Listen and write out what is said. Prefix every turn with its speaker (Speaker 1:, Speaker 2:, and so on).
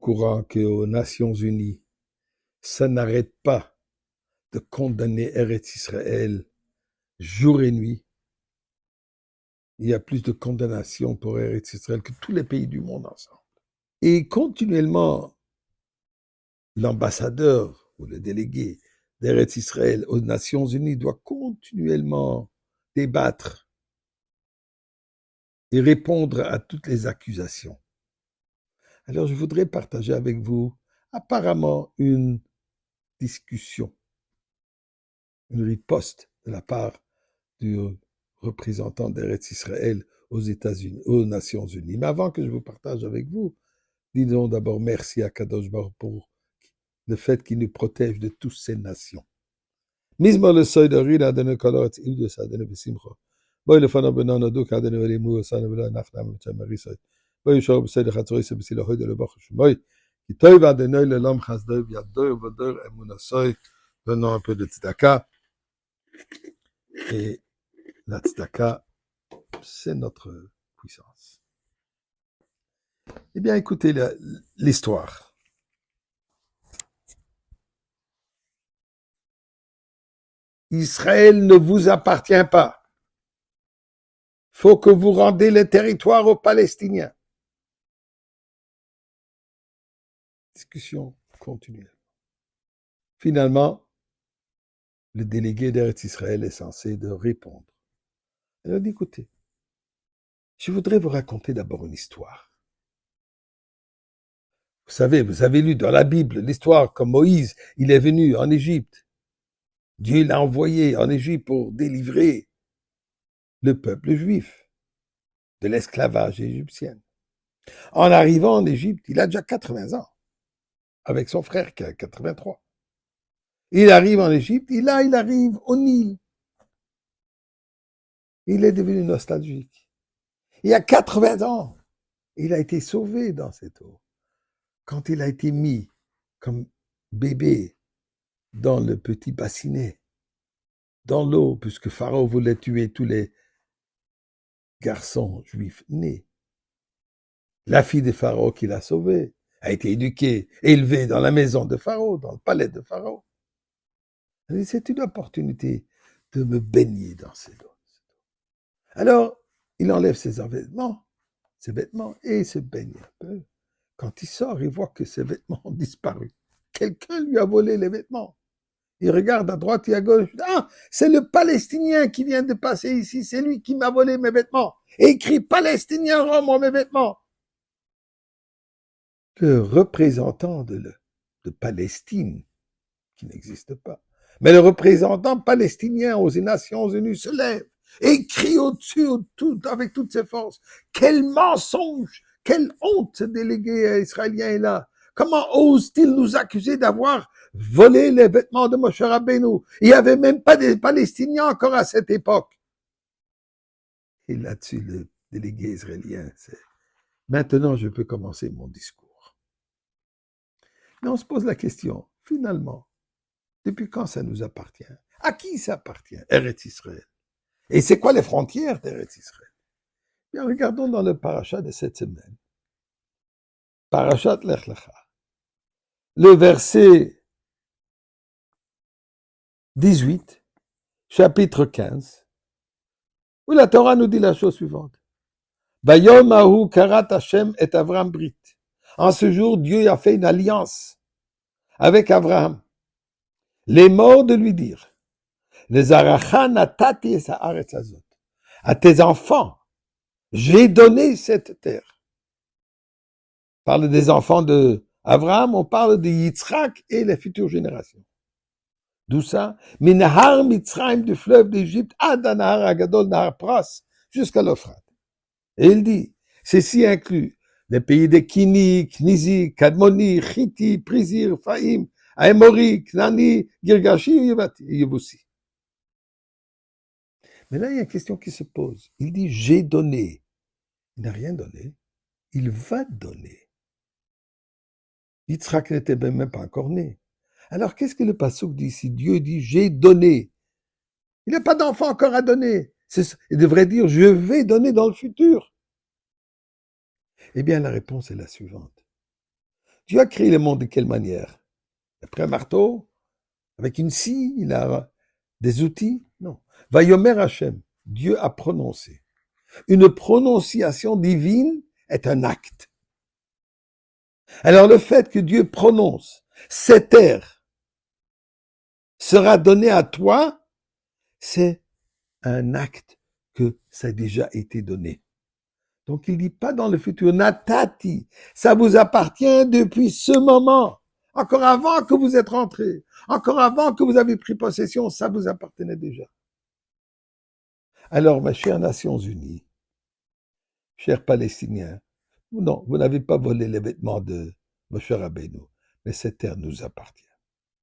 Speaker 1: courant qu'aux Nations Unies, ça n'arrête pas de condamner Eretz Israël jour et nuit. Il y a plus de condamnation pour Eretz Israël que tous les pays du monde ensemble. Et continuellement, l'ambassadeur ou le délégué d'Eretz Israël aux Nations Unies doit continuellement débattre et répondre à toutes les accusations. Alors, je voudrais partager avec vous apparemment une discussion, une riposte de la part du représentant d'Eretz Israël aux États-Unis, aux Nations Unies. Mais avant que je vous partage avec vous, disons d'abord merci à Kadosh Baruch pour le fait qu'il nous protège de toutes ces nations. Mizmor le seuil de Rina de Nicolas il de sa de Besimcho. Boy le fana benana do ka de le mu sa ne bla nafna me tamarisay. Boy show be sed khatsoy se bisi le hoy de le bach shmoy. Ki toy va de noy le lam khas de ya do vader emunasoy. Donnons un peu de tzedaka. Et la tzedaka, c'est notre puissance. Eh bien, écoutez l'histoire. Israël ne vous appartient pas. Faut que vous rendez les territoires aux Palestiniens. Discussion continue. Finalement, le délégué d'Eretz Israël est censé de répondre. Elle a dit, écoutez, je voudrais vous raconter d'abord une histoire. Vous savez, vous avez lu dans la Bible l'histoire comme Moïse, il est venu en Égypte. Dieu l'a envoyé en Égypte pour délivrer le peuple juif de l'esclavage égyptien. En arrivant en Égypte, il a déjà 80 ans, avec son frère qui a 83. Il arrive en Égypte, il arrive au Nil. Il est devenu nostalgique. Il y a 80 ans, il a été sauvé dans cette eau. Quand il a été mis comme bébé dans le petit bassinet, dans l'eau, puisque Pharaon voulait tuer tous les garçons juifs nés. La fille de Pharaon qui l'a sauvé a été éduquée, élevée dans la maison de Pharaon, dans le palais de Pharaon. C'est une opportunité de me baigner dans ces eaux. Alors, il enlève ses vêtements, et il se baigne un peu. Quand il sort, il voit que ses vêtements ont disparu. Quelqu'un lui a volé les vêtements. Il regarde à droite et à gauche. Ah, c'est le Palestinien qui vient de passer ici. C'est lui qui m'a volé mes vêtements. Et écrit Palestinien, rends-moi mes vêtements. Le représentant de Palestine, qui n'existe pas, mais le représentant palestinien aux Nations Unies se lève et crie au-dessus, avec toutes ses forces. Quel mensonge! Quelle honte ce délégué israélien est là! Comment ose-t-il nous accuser d'avoir volé les vêtements de Moshe Rabbeinu? Il n'y avait même pas des Palestiniens encore à cette époque. Et là-dessus, le délégué israélien, c'est maintenant je peux commencer mon discours. Mais on se pose la question, finalement, depuis quand ça nous appartient? À qui ça appartient? Eretz Israël. Et c'est quoi les frontières d'Eretz Israël? Bien, regardons dans le parachat de cette semaine. Parachat Lech Lecha. Le verset 18, chapitre 15, où la Torah nous dit la chose suivante. Bayom ahu karat Hashem et Avram Brit. En ce jour, Dieu a fait une alliance avec Abraham. Les morts de lui dire, les aracha natati sa'aretz azot. À tes enfants, j'ai donné cette terre. On parle des enfants d'Abraham, on parle de Yitzhak et les futures générations. D'où ça? Minahar Mitzrayim du fleuve d'Égypte, ad Nahar Agadol, Nahar Pras, jusqu'à l'Euphrate. Et il dit, ceci inclut les pays de Kini, Knizi, Kadmoni, Chiti, Prizir, Faïm, Aemori, Knani, Girgashi, Yevusi. Mais là, il y a une question qui se pose. Il dit, j'ai donné. Il n'a rien donné. Il va donner. Yitzhak n'était même pas encore né. Alors, qu'est-ce que le passouk dit ici? Dieu dit, j'ai donné. Il n'a pas d'enfant encore à donner. Il devrait dire, je vais donner dans le futur. Eh bien, la réponse est la suivante. Dieu a créé le monde de quelle manière? Après un marteau? Avec une scie? Il a des outils? Non. Vayomer Hachem. Dieu a prononcé. Une prononciation divine est un acte. Alors le fait que Dieu prononce, cette terre sera donnée à toi, c'est un acte que ça a déjà été donné. Donc il dit pas dans le futur, natati, ça vous appartient depuis ce moment, encore avant que vous êtes rentré, encore avant que vous avez pris possession, ça vous appartenait déjà. Alors, ma chère Nations Unies, chers Palestiniens, non, vous n'avez pas volé les vêtements de Moshe Rabbeinu, mais cette terre nous appartient.